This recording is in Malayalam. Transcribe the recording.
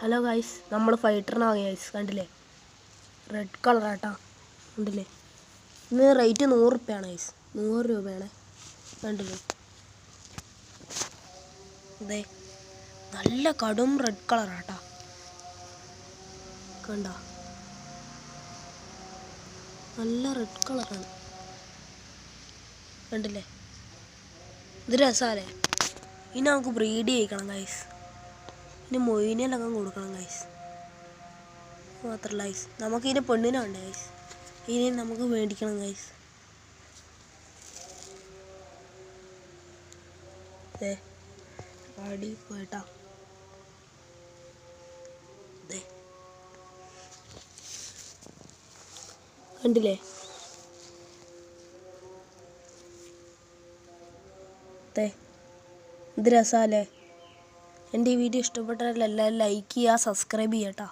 ഹലോ ഗൈസ്, നമ്മൾ ഫൈറ്ററിന് വാങ്ങിയ ഗൈസ് കണ്ടില്ലേ, റെഡ് കളറാട്ടാ കണ്ടില്ലേ. ഇന്ന് റേറ്റ് 100 രൂപയാണ് ഗൈസ്, 100 രൂപയാണ്. കണ്ടില്ലേ, അതെ നല്ല കടും റെഡ് കളറാട്ടാ, കണ്ട നല്ല റെഡ് കളറാണ്, കണ്ടില്ലേ. ഇത് രസാലേ. ഇനി നമുക്ക് ബ്രീഡ് ചെയ്യിക്കണം ഗൈസ്, ഇനി മൊയിനെല്ലാം കൊടുക്കണം ഗൈസ്. മാത്രമല്ല ഗൈസ്, നമുക്ക് ഇതിന് പെണ്ണിനെ വേണ്ട ഗൈസ്, ഇനി നമുക്ക് മേടിക്കണം ഗൈസ്. പാടി പോയിട്ടാ, കണ്ടില്ലേ. ഇത് രസാലേ. എൻ്റെ ഈ വീഡിയോ ഇഷ്ടപ്പെട്ടാൽ എല്ലാവരും ലൈക്ക് ചെയ്യുക, സബ്സ്ക്രൈബ് ചെയ്യട്ടാ.